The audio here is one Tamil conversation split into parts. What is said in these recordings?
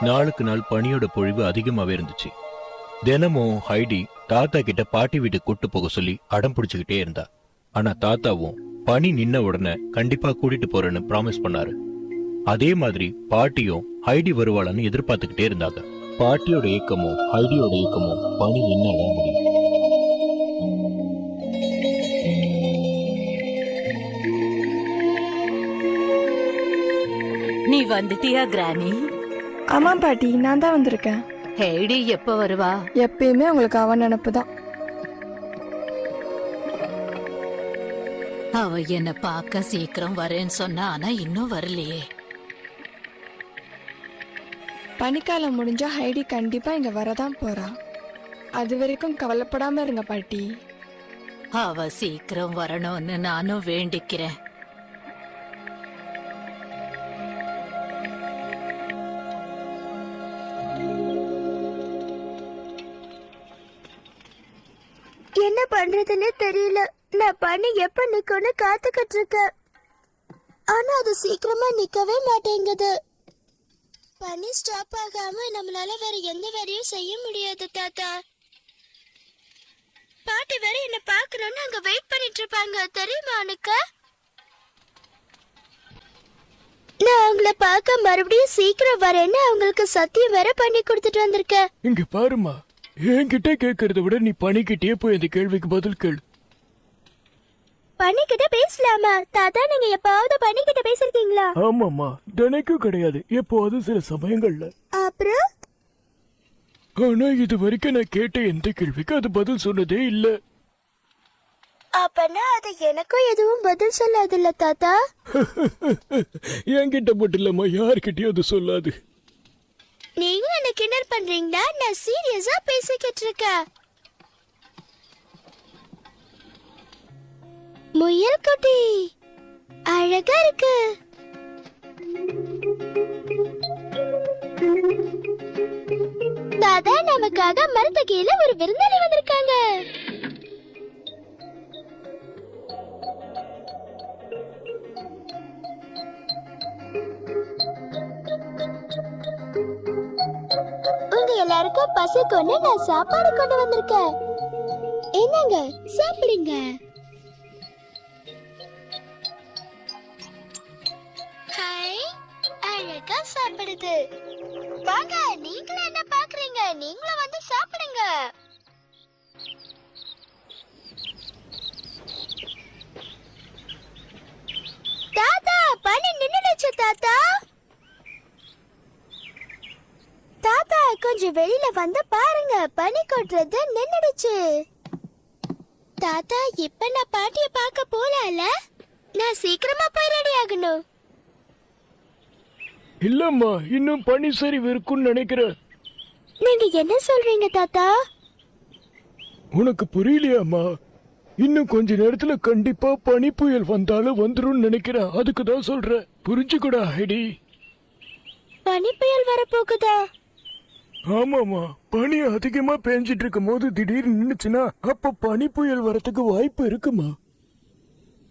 நாளுக்கு நாள் பனியோட பொழிவு அதிகமாவே இருந்துச்சு. தினமும் ஹைடி தாத்தா கிட்ட பாட்டி வீட்டுக்கு கூட்டு போக சொல்லி அடம் பிடிச்சுக்கிட்டே இருந்தா. ஆனா தாத்தாவும் பனி நின்ன உடனே கண்டிப்பா கூட்டிட்டு போறேன்னு ப்ராமிஸ் பண்ணாரு. அதே மாதிரி பாட்டியும் ஹைடி வருவாளான்னு எதிர்பார்த்துக்கிட்டே இருந்தாங்க. பாட்டியோட ஏக்கமும் ஹைடியோட ஏக்கமும் பனி நின்னாதான் முடியும். நீ வந்துட்டியா கிரானி? ஆமா பாட்டி, நான் தான் வந்திருக்கேன். ஹைடி எப்ப வருவா? எப்பயுமே உங்களுக்கு அவன் நினப்பு தான். அவ என்ன பார்க்க சீக்கிரம் வரேன்னு சொன்னா, ஆனா இன்னும் வரலையே. பனிக்காலம் முடிஞ்சா ஹைடி கண்டிப்பா இங்க வரதான் போறா. அது வரைக்கும் கவலைப்படாம இருங்க பாட்டி. அவ சீக்கிரம் வரணும்னு நானும் வேண்டிக்கிறேன். என்ன பண்றதுன்னு தெரியல. நான் பனி எப்ப நிக்கும்னு காத்துக்கிட்டு இருக்கேன். ஆனா அது சீக்கிரமா நிக்கவே மாட்டேங்குது. பனி ஸ்டாப் ஆகாம நம்மளால வேற எந்த வேலையும் செய்ய முடியாது தாத்தா. பாட்டி வேற என்ன பாக்கணும்னு அங்க வெயிட் பண்ணிட்டு இருப்பாங்க, தெரியுமா உனக்கு? நான் அவங்கள பார்க்க மறுபடியும் சீக்கிரம் வரேன்னு அவங்களுக்கு சத்தியம் வேற பண்ணி கொடுத்துட்டு வந்திருக்கேன். இங்க பாருமா, என்கிட்ட கேக்குறத விட நீ பனிக்கிட்டே போய் அந்த கேள்விக்கு பதில் கேளு. பனிக்கிட்ட பேசலாமா தாத்தா? நீங்க எப்பாவது பனிக்கிட்ட பேசிருக்கீங்களா? ஆமாமா, தினைக்கும் கிடையாது, எப்போது சில சமயங்கள்ல. அப்புறம் ஆனா இது வரைக்கும் நான் கேட்ட எந்த கேள்விக்கு அது பதில் சொன்னதே இல்ல. அப்பனா அது எனக்கும் எதுவும் பதில் சொல்லாதுல்ல தாத்தா? என்கிட்ட மட்டும் இல்லம்மா, யார்கிட்டயும் அது சொல்லாது. நீங்க என்ன கிண்டல் பண்றீங்களா? நான் சீரியஸா பேசிக்கிட்டு இருக்கேன். முயல் குட்டி அழகா இருக்கு. தாத்தா, நமக்காக மரத்து கீழே ஒரு விருந்தாளி வந்திருக்காங்க. உங்க எல்லாருக்கும் பசிக்கும்னு நான் சாப்பாடு கொண்டு வந்திருக்கேன். என்னங்க, சாப்பிடுங்க. ஹாய், அழகா சாப்பிடுது. வாங்க, நீங்களும் என்ன பாக்குறீங்க? நீங்களும் வந்து சாப்பிடுங்க. தாத்தா, பனி நின்னுடுச்சு தாத்தா. தாத்தா, கொஞ்சம் வெளியில வந்து பாருங்க, பனி கொட்டுறது நின்னுடுச்சு. தாத்தா, இப்ப நான் பாட்டிய பார்க்க போலாம்ல? நான் சீக்கிரமா போய் ரெடி ஆகணும். இல்லம்மா, இன்னும் பனி சரிவு இருக்குன்னு நினைக்கிறேன். நீங்க என்ன சொல்றீங்க தாத்தா? உனக்கு புரியலையாம்மா? இன்னும் கொஞ்ச நேரத்துல கண்டிப்பா பனி புயல் வந்தாலும் வந்துரும் நினைக்கிறேன். அதுக்குதான் சொல்றேன், புரிஞ்சுக்கூடா ஹைடி. பனி புயல் வரப்போகுதா? ஆமாமா, பனி அதிகமா பெஞ்சிட்டு இருக்கும் போது திடீர்னு நின்னுச்சுன்னா அப்ப பனி புயல் வரதுக்கு வாய்ப்பு இருக்குமா?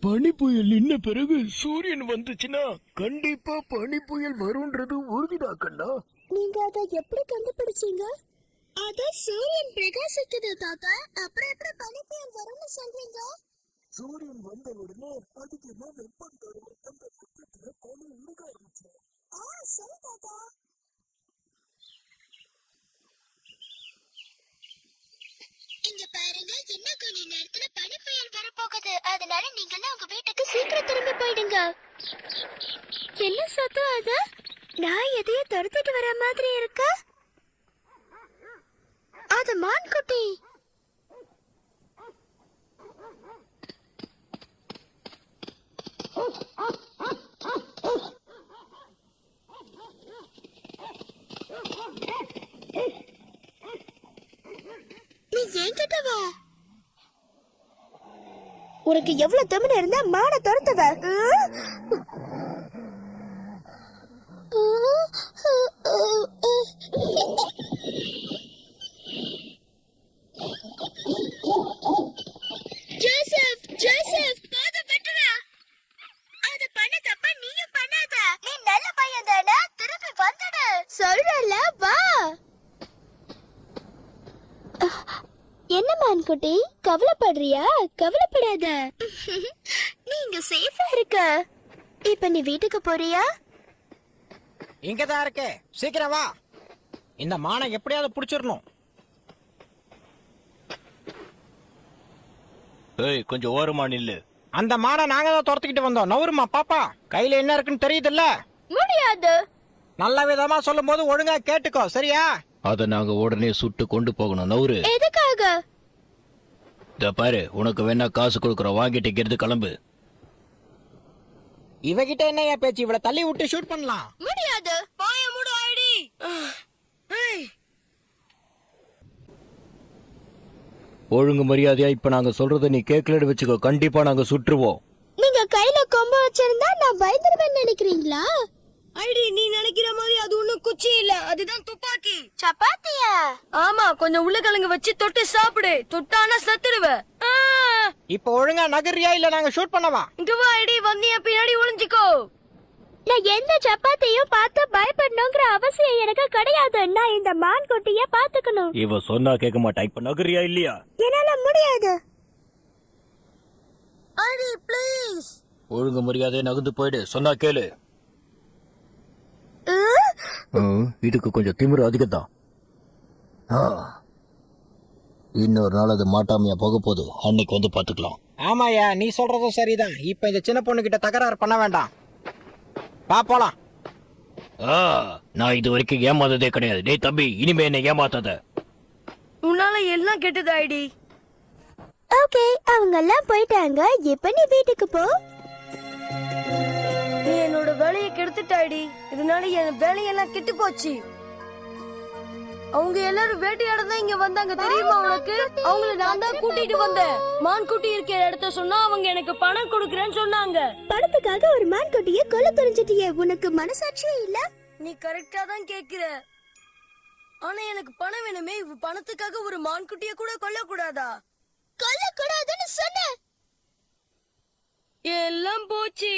பனி புயல் நின்ன பிறகு சூரியன் வந்துச்சுன்னா கண்டிப்பா பனி புயல் வரும்ன்றது உறுதிதாக்கண்ணா. நீங்க அதை எப்படி கண்டுபிடிச்சீங்க? அத சூரியன் பிரகாசிக்குது தாத்தா. அப்புறம் எப்படி பனி புயல் வரும்னு சொல்றீங்க? சூரியன் வந்த உடனே அதிகமா வெப்பம் தரும். அந்த வெப்பத்துல பனி உருக ஆரம்பிச்சிடும். சரி தாத்தா. இங்க பாருங்க, இன்னும் கொஞ்ச நேரத்துல பனி புயல் வரப்போகுது. அதனால நீங்களாம் உங்க வீட்டுக்கு சீக்கிரம் திரும்பி போயிடுங்க. என்ன சத்தம் அது? நான் எதையோ துரத்திட்டு வர மாதிரி இருக்கு. அது மான்குட்டி. நீ என்கிட்ட வா. உனக்கு எவ்வளவு திமிரு இருந்தா மானை துரத்துவ? ஜோசப், ஜோசப், போதும் விட்டுடா. அது பண்ண தப்ப நீயும் பண்ணாத. நீ நல்ல பையன் தானே, திருப்பி வந்துடு. சொல்றல, வா. என்ன மான்குட்டி, கவலைப்படுறியா? கவலைப்படாத, நீங்க சேஃபா இருக்க. இப்ப நீ வீட்டுக்கு போறியா? இங்கதான் இருக்கு, சீக்கிரம் வா. இந்த மானை எப்படியாவது புடிச்சிடணும். ஏய், கொஞ்சம் ஓரமா நில்லு. அந்த மானை நாங்க தான் துரத்துக்கிட்டு வந்தோம். நவருமா பாப்பா, கையில என்ன இருக்குன்னு தெரியுதுல்ல? முடியாது. நல்ல விதமா சொல்லும் போது ஒழுங்கா கேட்டுக்கோ, சரியா? அத நாங்க உடனே சுட்டு கொண்டு போகணும். நவுரு. எதுக்காக? இத பாரு, உனக்கு வேணா காசு கொடுக்குறோம், வாங்கிட்டு இங்கிருந்து கிளம்பு. இவகிட்ட என்னையா பேச்சு? இவள தள்ளி விட்டு ஷூட் பண்ணலாம். முடியாது. பாய மூடு ஐடி. ஒழுங்கு மரியாதையா இப்ப நாங்க சொல்றத நீ கேட்கலன்னு வச்சுக்கோ, கண்டிப்பா நாங்க சுற்றுவோம். நீங்க கையில கொம்பு வச்சிருந்தா நான் பயந்துருவேன்னு நினைக்கிறீங்களா? ஐடி, நீ நினைக்கிற மாதிரி அது ஒண்ணும் குச்சி இல்ல, அதுதான் துப்பாக்கி. சப்பாத்தியா? ஆமா, கொஞ்சம் உருளைக்கிழங்கு வச்சு தொட்டு சாப்பிடு. தொட்டானா சத்துடுவ. இப்ப ஒழுங்கா நகரியா இல்ல நாங்க ஷூட் பண்ணவா? இங்க வா ஐடி, வந்து என் பின்னாடி ஒளிஞ்சுக்கோ. நான் எந்த சப்பாத்தியும் பார்த்து பயப்படணுங்கிற அவசியம் எனக்கு கிடையாது. நான் இந்த மான்குட்டிய பாத்துக்கணும். இவ சொன்னா கேட்க மாட்டா. இப்ப நகரியா இல்லையா? என்னால முடியாது. ID please. ஒழுங்கு மரியாதையா நகர்ந்து போயிடு, சொன்னா கேளு. இதுக்கு கொஞ்சம் திமிரு அதிகம்தான். இன்னொரு நாள் அது மாட்டாமையா போக போகுது, அன்னைக்கு வந்து பாத்துக்கலாம். ஆமாயா, நீ சொல்றதும் சரிதான். இப்ப இந்த சின்ன பொண்ணு கிட்ட தகராறு பண்ண வேண்டாம். வா போலாம். நான் இது வரைக்கும் ஏமாந்ததே கிடையாது. டேய் தம்பி, இனிமே என்ன ஏமாத்தாத. உன்னால எல்லாம் கெட்டது ஐடி. ஓகே, அவங்க எல்லாம் போயிட்டாங்க. இப்ப நீ வீட்டுக்கு போ. நீ என்னோட வேலையை கெடுத்துட்ட ஐடி. இதனால என் வேலையெல்லாம் கெட்டு போச்சு. அவங்க எல்லாரும் வேட்டையாட தான் இங்க வந்தாங்க, தெரியுமா உனக்கு? அவங்கள நான் தான் கூட்டிட்டு வந்தேன். மான்குட்டி இருக்கிற இடத்த சொன்னா அவங்க எனக்கு பணம் கொடுக்கறேன்னு சொன்னாங்க. பணத்துக்காக ஒரு மான்குட்டிய கொல்ல துணிஞ்சிட்டியே, உனக்கு மனசாட்சியே இல்ல? நீ கரெக்டா தான் கேக்குற. ஆனா எனக்கு பணம் வேணுமே. பணத்துக்காக ஒரு மான்குட்டிய கூட கொல்ல கூடாதா? கொல்ல கூடாதுன்னு சொன்ன. எல்லாம் போச்சு.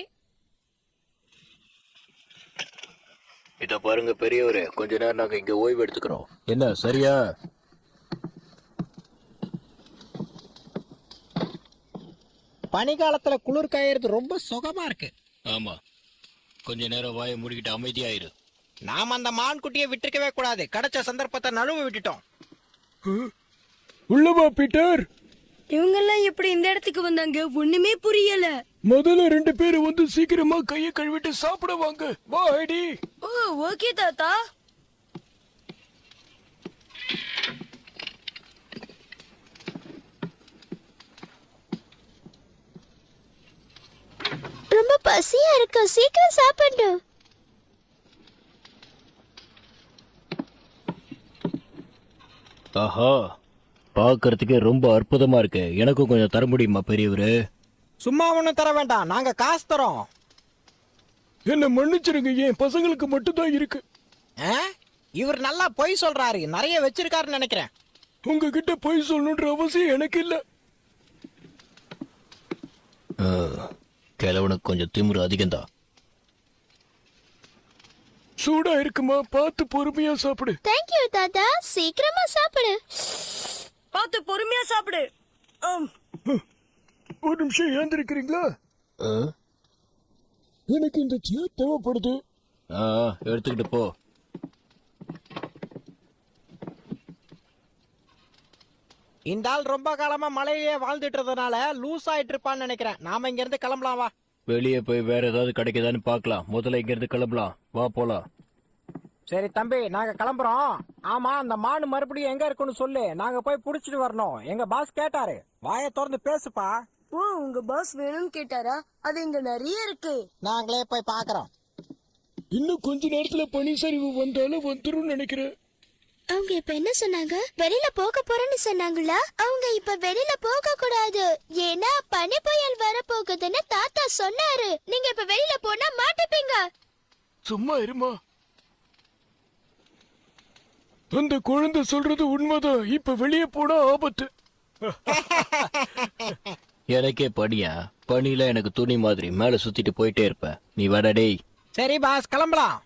இத பாருங்க பெரியவரே, கொஞ்ச நேரம் நாங்க இங்க ஓய்வு எடுத்துக்கிறோம். என்ன சரியா? பனிக்காலத்துல குளிர் காயறது ரொம்ப சுகமா இருக்கு. ஆமா, கொஞ்ச நேரம் வாயை மூடிக்கிட்டு அமைதியாயிரு. நாம அந்த மான் குட்டியை விட்டுருக்கவே கூடாது. கிடைச்ச சந்தர்ப்பத்தை நழுவ விட்டுட்டோம். உள்ளவா பீட்டர். இவங்க எல்லாம் எப்படி இந்த இடத்துக்கு வந்தாங்க? ஒண்ணுமே புரியல. முதல்ல 2 பேரும் வந்து சீக்கிரமா கையை கழுவிட்டு சாப்பிட வாங்க. வா ஐடி. ஓ, ஓகே தாத்தா. ரொம்ப பசியா இருக்கு, சீக்கிரம் சாப்பிடு. ஆஹா, பாக்குறதுக்கே ரொம்ப அற்புதமா இருக்கு. எனக்கும் கொஞ்சம் தர முடியுமா பெரியவரு? சும்மா ஒண்ணும் தர வேண்டாம், நாங்க காசு தரோம். என்ன மன்னிச்சிருங்க, என் பசங்களுக்கு மட்டும்தான் இருக்கு. ஆ? இவர் நல்லா பொய் சொல்றாரு, நிறைய வச்சிருக்காருன்னு நினைக்கிறேன். உங்ககிட்ட போய் சொல்லணுன்ற அவசியம் எனக்கு இல்ல. கிழவனுக்கு கொஞ்சம் திமிரு அதிகம்தான். சூடா இருக்குமா? பார்த்து பொறுமையா சாப்பிடு. தேங்க்யூ தாத்தா, சீக்கிரமா சாப்பிடு. பார்த்து பொறுமையா சாப்பிடு. ஒரு நிமிஷம் ஏந்திருக்கிறீங்களா? எனக்கு இந்த சேர் தேவைப்படுது. எடுத்துக்கிட்டு போ. இந்த ஆள் ரொம்ப காலமா மலையிலேயே வாழ்ந்துட்டு இருந்ததுனால லூஸ் ஆயிட்டு இருப்பான்னு நினைக்கிறேன். நாம இங்க இருந்து கிளம்பலாம் வா. வெளியே போய் வேற ஏதாவது கிடைக்குதான்னு பார்க்கலாம். முதல்ல இங்க இருந்து கிளம்பலாம். வா போலாம். சரி தம்பி, நாங்க கிளம்புறோம். ஆமா, அந்த மானு மறுபடியும் எங்க இருக்குன்னு சொல்லு, நாங்க போய் புடிச்சிட்டு வரணும். எங்க பாஸ் கேட்டாரு. வாயை திறந்து பேசுப்பா. ஓ, உங்க பாஸ் வேணும்னு கேட்டாரா? அது இங்க நிறைய இருக்கு. நாங்களே போய் பாக்குறோம். இன்னும் கொஞ்ச நேரத்துல பனி சரிவு வந்தாலும் வந்துரும் நினைக்கிறேன். அவங்க இப்ப என்ன சொன்னாங்க? வெளியில போக போறேன்னு சொன்னாங்களா? அவங்க இப்ப வெளியில போக கூடாது, ஏன்னா பனி புயல் வர போகுதுன்னு தாத்தா சொன்னாரு. நீங்க இப்ப வெளியில போனா மாட்டிப்பீங்க. சும்மா இருமா. அந்த குழந்தை சொல்றது உண்மைதான். இப்ப வெளியே போனா ஆபத்து. எனக்கே பனியா? பனியில எனக்கு துணி மாதிரி மேல சுத்திட்டு போயிட்டே இருப்ப. நீ வட டேய். சரி பாஸ், கிளம்பலாம்.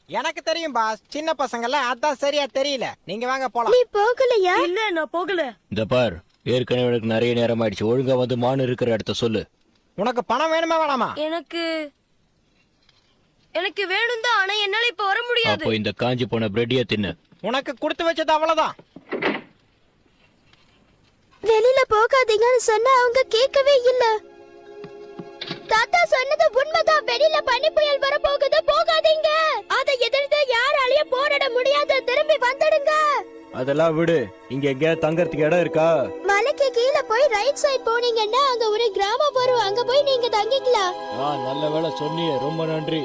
எனக்கு தெரியும் பாஸ், சின்ன பசங்கள்ல அதான் சரியா தெரியல. நீங்க வாங்க போலாம். நீ போகலையா? இல்ல, நான் போகல. இந்த பார், ஏற்கனவே எனக்கு நிறைய நேரம் ஆயிடுச்சு. ஒழுங்கா வந்து மான் இருக்கிற இடத்த சொல்லு. உனக்கு பணம் வேணுமா வேணாமா? எனக்கு வேணும் தான், ஆனா என்னால இப்ப வர முடியாது. அப்போ இந்த காஞ்சி போன பிரெட்டிய தின்னு. உனக்கு கொடுத்து வச்சது அவ்வளவுதான். வெளியில போகாதீங்கன்னு சொன்னா அவங்க கேட்கவே இல்ல. தாத்தா சொன்னது உண்மைதான். வெளியில பனி புயல் வர போகுது, போகாதீங்க. அதை எதிர்த்து யாராலையும் போராட முடியாது. திரும்பி வந்துடுங்க. அதெல்லாம் விடு. இங்க எங்க தங்கறதுக்கு இடம் இருக்கா? மலைக்கு கீழே போய் ரைட் சைடு போனீங்கன்னா அங்க ஒரு கிராமம் வரும். அங்க போய் நீங்க தங்கிக்கலாம். நல்ல வேளை சொன்னியே, ரொம்ப நன்றி.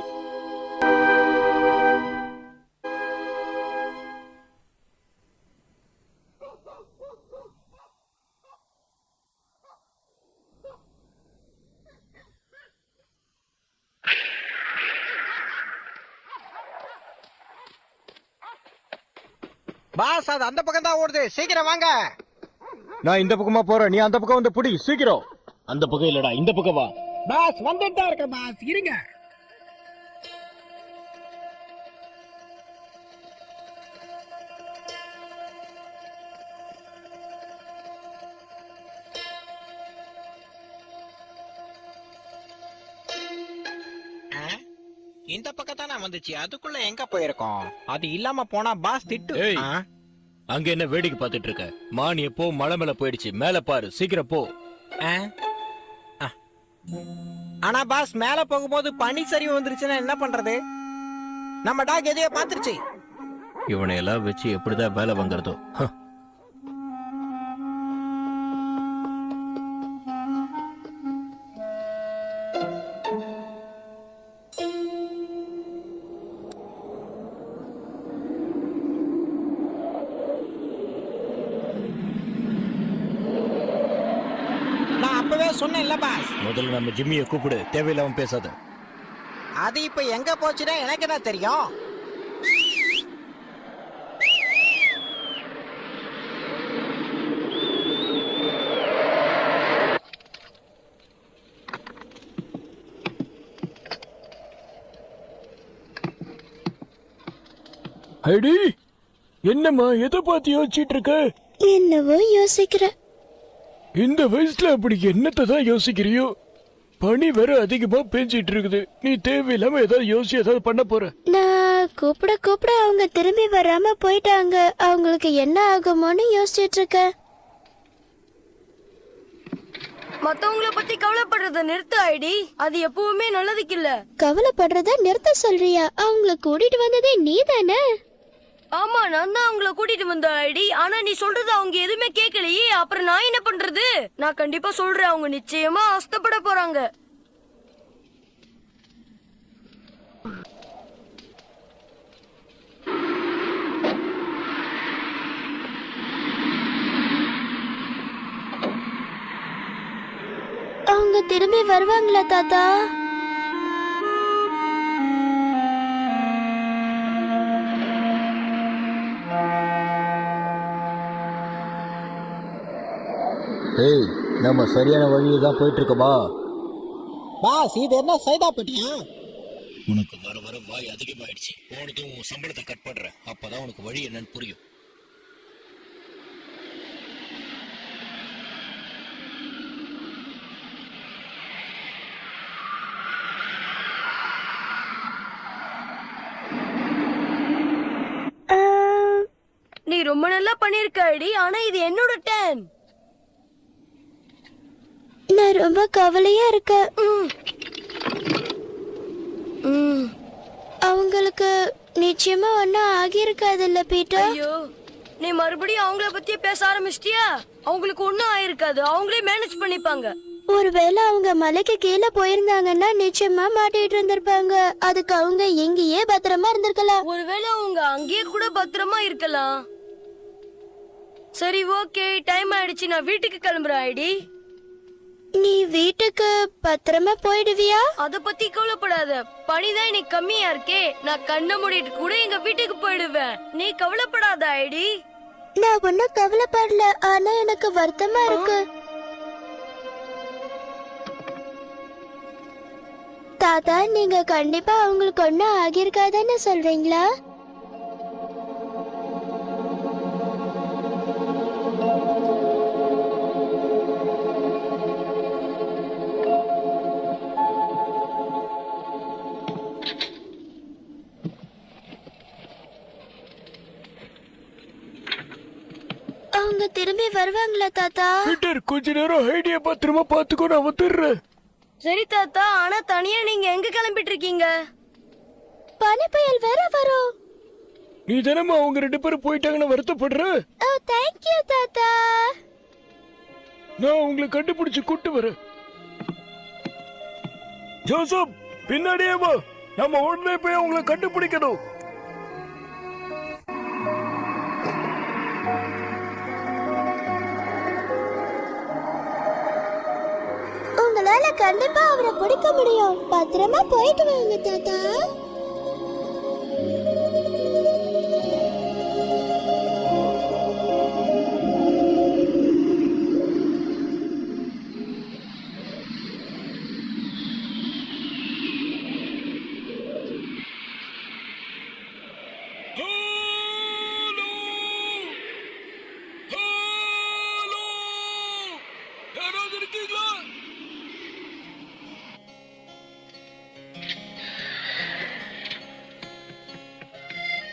பாஸ், அது அந்த பக்கம் தான் ஓடுது. சீக்கிரம் வாங்க. நான் இந்த பக்கமா போறேன், நீ அந்த பக்கம் வந்து புடி. சீக்கிரம். அந்த பக்கம் இல்லடா, இந்த பக்கம் வா. பாஸ், வந்துட்டு தான் இருக்க பாஸ், இருங்க. இந்த பக்கம் தானே வந்துச்சு, அதுக்குள்ள எங்க போயிருக்கோம்? அது இல்லாம போனா பாஸ் திட்டு. ஏய், அங்க என்ன வேடிக்கை பார்த்துட்டு இருக்க? மான் எப்போ மலை மேல போயிடுச்சு. மேல பாரு, சீக்கிரம் போ. ஆனா பாஸ், மேல போகும்போது பனி சரிவு வந்துருச்சுன்னா என்ன பண்றது? நம்ம டாக் எதையோ பாத்துருச்சு. இவனை எல்லாம் வச்சு எப்படிதான் வேலை வாங்குறதோ. நான் அப்பவே சொன்னேன்ல பாஸ். முதல்ல நம்ம ஜிம்மியை கூப்பிடு. தேவையில்லாம பேசாத. அது இப்ப எங்க போச்சுன்னா எனக்கு என்ன தெரியும்? ஐடி, என்னம்மா எதை பார்த்து யோசிச்சுட்டு இருக்க? என்னவோ யோசிக்கிறேன். இந்த வயசுல அப்படி என்னத்தை தான் யோசிக்கிறியோ? பனி வேற அதிகமா பேஞ்சிட்டு இருக்குது. நீ தேவையில்லாம ஏதாவது யோசிச்சு ஏதாவது பண்ண போற. நான் கூப்பிட கூப்பிட அவங்க திரும்பி வராம போயிட்டாங்க. அவங்களுக்கு என்ன ஆகுமோன்னு யோசிச்சுட்டு இருக்கேன். மத்தவங்கள பத்தி கவலைப்படுறத நிறுத்து ஐடி. அது எப்பவுமே நல்லதுக்கு இல்ல. கவலைப்படுறத நிறுத்த சொல்றியா? அவங்கள கூட்டிட்டு வந்ததே நீ தானே? ஆமா, நான் தான் அவங்கள கூட்டிட்டு வந்த ஐடி. ஆனா நீ சொல்றது அவங்க எதுவுமே கேட்கலையே. அப்புறம் நான் என்ன பண்றது? நான் கண்டிப்பா சொல்றேன், அவங்க நிச்சயமா அவஸ்தைப்பட போறாங்க. அவங்க திரும்பி வருவாங்களா தாத்தா? ஏய், நம்ம சரியான வழியில தான் போயிட்டு இருக்கோமா? பாஸ் இது என்ன சைதாப்பட்டியா? உனக்கு வர வர வாய் அதிகமாயிடுச்சு. போனதும் உன் சம்பளத்தை கட் பண்ற. அப்பதான் உனக்கு வழி என்னன்னு புரியும். நீ ரொம்ப நல்லா பண்ணிருக்க ஐடி, ஆனா இது என்னோட டர்ன். நான் ரொம்ப கவலையா இருக்கேன். அவங்களுக்கு நிச்சயமா ஒன்னும் ஆகியிருக்காதுல்ல பீட்டர்? ஐயோ, நீ மறுபடியும் அவங்கள பத்தியே பேச ஆரம்பிச்சிட்டியா? அவங்களுக்கு ஒண்ணும் ஆயிருக்காது, அவங்களே மேனேஜ் பண்ணிப்பாங்க. ஒருவேளை அவங்க மலைக்கு கீழே போயிருந்தாங்கன்னா நிச்சயமா மாட்டிட்டு இருந்திருப்பாங்க. அதுக்கு அவங்க எங்கேயே பத்திரமா இருந்திருக்கலாம். ஒருவேளை அவங்க அங்கேயே கூட பத்திரமா இருக்கலாம். சரி, ஓகே, டைம் ஆயிடுச்சு, நான் வீட்டுக்கு கிளம்புறேன் ஐடி. நீ வீட்டுக்கு பத்திரமா போயிடுவியா? அத பத்தி கவலைப்படாத, பனிதான் இன்னைக்கு கம்மியா இருக்கே. நான் கண்ணை மூடிட்டு கூட எங்க வீட்டுக்கு போயிடுவேன். நீ கவலைப்படாத ஐடி. நான் ஒன்னும் கவலைப்படல, ஆனா எனக்கு வருத்தமா இருக்கு. தாத்தா, நீங்க கண்டிப்பா அவங்களுக்கு ஒன்னும் ஆகியிருக்காதுன்னு சொல்றீங்களா? அவங்க திரும்பி வருவாங்களா தாத்தா? பீட்டர், கொஞ்ச நேரம் ஐடியா பத்திரமா பாத்துக்கோ, நான் வந்துடுறேன். சரி தாத்தா, ஆனா தனியா நீங்க எங்க கிளம்பிட்டு இருக்கீங்க? பனி புயல் வேற வரும். நீ தினமும் அவங்க 2 பேரும் போயிட்டாங்கன்னு வருத்தப்படுற. ஓ, தேங்க் யூ தாத்தா. நான் உங்களை கண்டுபிடிச்சு கூட்டு வரேன். ஜோசப், பின்னாடியே வா. நம்ம உடனே போய் அவங்களை கண்டுபிடிக்கணும். உங்களால கண்டிப்பா அவரை பிடிக்க முடியும். பத்திரமா போயிட்டு வாங்க தாத்தா.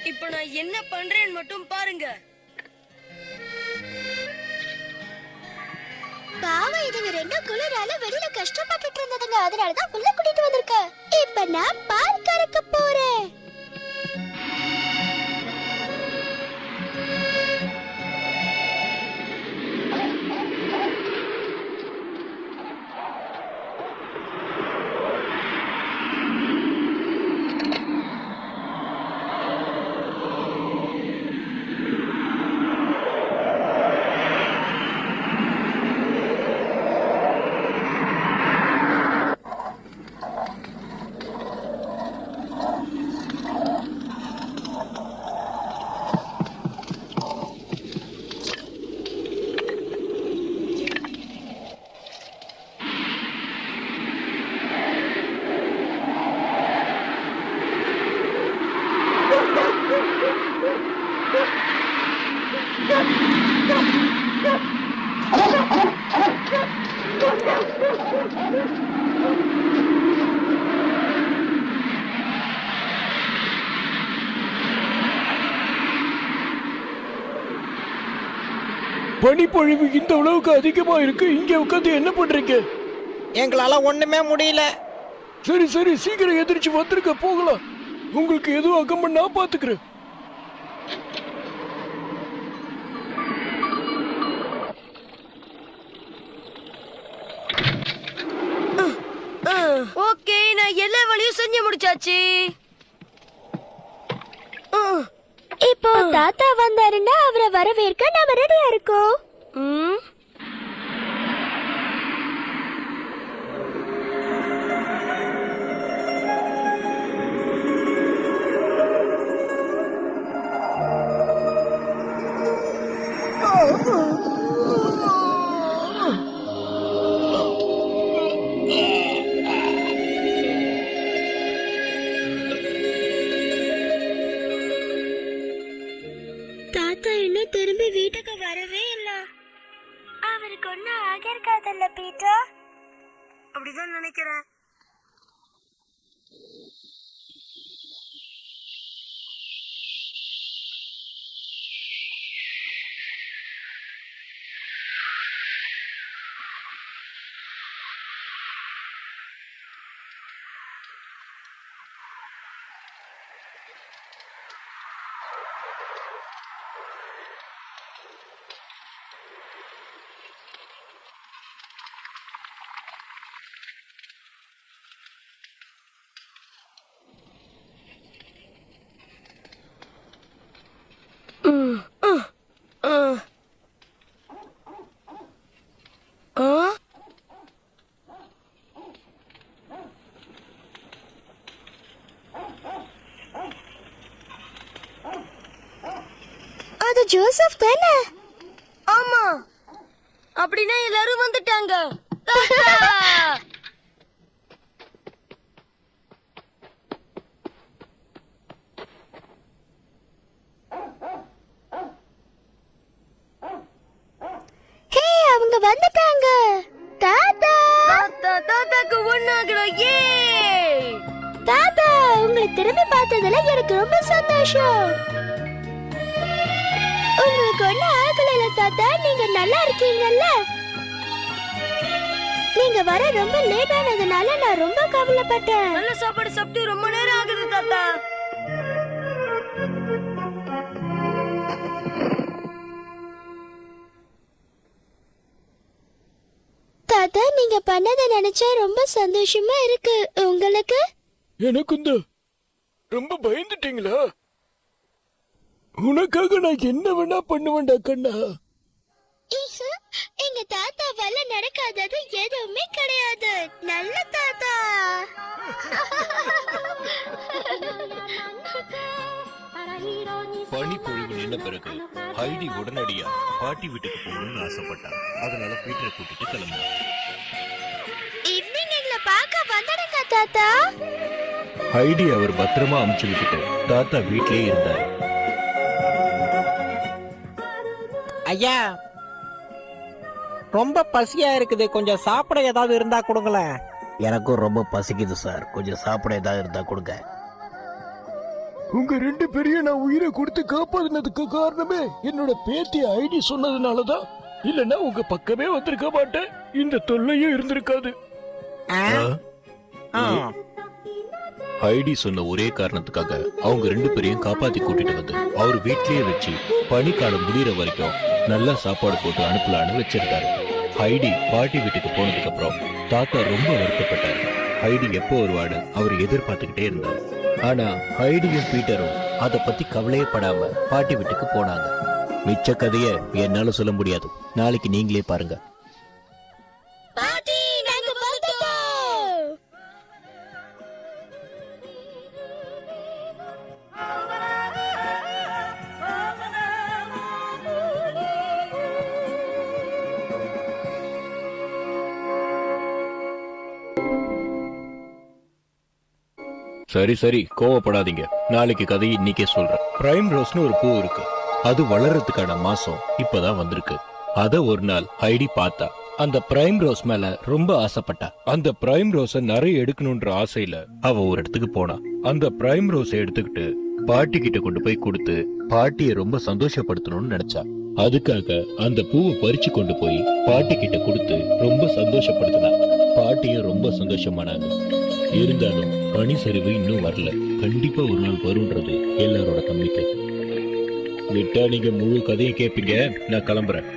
இப்ப நான் என்ன பண்றேன்னு மட்டும் பாருங்க. பாவம், இதுங்க ரெண்டும் குளிரால வெளியில கஷ்டப்பட்டுட்டு இருந்ததுங்க. அதனாலதான் உள்ள கூட்டிட்டு வந்திருக்கேன். இப்ப நான் பால் கறக்க போறேன். பனிப்பொழிவு இந்த அளவுக்கு அதிகமா இருக்கு. இங்க உட்காந்து என்ன பண்றீங்க? எங்களால ஒண்ணுமே முடியல. சரி சரி, சீக்கிரம் எதிர்த்து வந்துருக்க, போகலாம். உங்களுக்கு எதுவும் ஆகாம நான் பாத்துக்கிறேன். ஓகே, நான் எல்லா வேலையும் செஞ்சு முடிச்சாச்சு. இப்போ தாத்தா வந்தாருன்னா அவரை வரவேற்க நாம ரெடியா இருக்கோம். திரும்பி வீட்டுக்கு வரவே இல்ல. அவருக்கு ஒன்னும் ஆகிருக்காதல்ல பீட்டர்? அப்படிதான் நினைக்கிறேன். அது ஜோசப் தானே? ஆமா, அப்படின்னா எல்லாரும் வந்துட்டாங்க. தாத்தா! ஹே, அவங்க வந்துட்டாங்க. தாத்தா தாத்தாக்கு ஒண்ணாகலாம். ஏ தாத்தா, உங்களை திரும்பி பார்த்ததுல எனக்கு ரொம்ப சந்தோஷம். உங்களுக்கு ஒண்ணு ஆகல தாத்தா, நீங்க நல்லா இருக்கீங்கல்ல? நீங்க வர ரொம்ப லேட் ஆனதுனால நான் ரொம்ப கவலைப்பட்டேன். நல்ல சாப்பாடு சாப்பிட்டு ரொம்ப நேரம் ஆகுது தாத்தா. தாத்தா, நீங்க பண்ணதை நினைச்சா ரொம்ப சந்தோஷமா இருக்கு. உங்களுக்கு? எனக்கும் தான். ரொம்ப பயந்துட்டீங்களா? உனக்காக நான் என்ன வேணா பண்ணுவேன்டா கண்ணா. எங்க தாத்தாவால நடக்காதது எதுவுமே கிடையாது. நல்ல தாத்தா. பனிப்பொழிவு நின்ன பிறகு ஹைடி உடனடியா பாட்டி வீட்டுக்கு போகணும்னு ஆசைப்பட்டா. அதனால பீட்டரை கூட்டிட்டு கிளம்பினா. ஈவினிங் எங்களை பார்க்க வந்துடுங்க தாத்தா. ஹைடி அவர் பத்திரமா அமுச்சு விட்டுட்டு தாத்தா வீட்லயே இருந்தாரு. ஐயா, ரொம்ப பசியா இருக்குது, கொஞ்சம் சாப்பிட ஏதாவது இருந்தா கொடுங்களேன். எனக்கும் ரொம்ப பசிக்குது சார், கொஞ்சம் சாப்பிட ஏதாவது இருந்தா கொடுங்க. உங்க ரெண்டு பேரையும் நான் உயிரை கொடுத்து காப்பாத்தினதுக்கு காரணமே என்னோட பேத்தி ஐடி சொன்னதுனாலதான். இல்லன்னா உங்க பக்கமே வந்திருக்க மாட்டேன். இந்த தொல்லையும் இருந்திருக்காது. ஹைடி சொன்ன ஒரே காரணத்துக்காக அவங்க ரெண்டு பேரையும் காப்பாத்தி கூட்டிட்டு வந்து அவர் வீட்லயே வச்சு பனிக்காலம் முடிகிற வரைக்கும் நல்லா சாப்பாடு போட்டு அனுப்பலான்னு வச்சிருந்தாரு. ஹைடி பாட்டி வீட்டுக்கு போனதுக்கு அப்புறம் தாத்தா ரொம்ப வருத்தப்பட்டாரு. ஹைடி எப்போ வருவாடு அவர் எதிர்பார்த்துக்கிட்டே இருந்தார். ஆனா ஹைடியும் பீட்டரும் அத பத்தி கவலையே படாம பாட்டி வீட்டுக்கு போனாங்க. மிச்ச கதைய என்னால சொல்ல முடியாது, நாளைக்கு நீங்களே பாருங்க. பாட்டி, நாங்க வந்துட்டோம். சரி சரி, கோவப்படாதீங்க. நாளைக்கு கதையை இன்னைக்கே சொல்றேன். பிரைம் ரோஸ்னு ஒரு பூ இருக்கு. அது வளர்றதுக்கான மாசம் இப்பதான் வந்திருக்கு. அத ஒரு நாள் ஹைடி பார்த்தா. அந்த பிரைம் ரோஸ் மேல ரொம்ப ஆசைப்பட்டா. அந்த பிரைம் ரோஸ நிறைய எடுக்கணும்ன்ற ஆசையில அவ ஒரு இடத்துக்கு போனா. அந்த பிரைம் ரோஸை எடுத்துக்கிட்டு பாட்டி கிட்ட கொண்டு போய் கொடுத்து பாட்டிய ரொம்ப சந்தோஷப்படுத்தணும்னு நினைச்சா. அதுக்காக அந்த பூவை பறிச்சு கொண்டு போய் பாட்டி கிட்ட கொடுத்து ரொம்ப சந்தோஷப்படுத்தினா. பாட்டியும் ரொம்ப சந்தோஷமானாங்க. இருந்தாலும் பனி சரிவு இன்னும் வரல. கண்டிப்பா ஒரு நாள் வரும்ன்றது எல்லாரோட நம்பிக்கை. விட்டா நீங்க முழு கதையை கேட்பீங்க. நான் கிளம்புறேன்.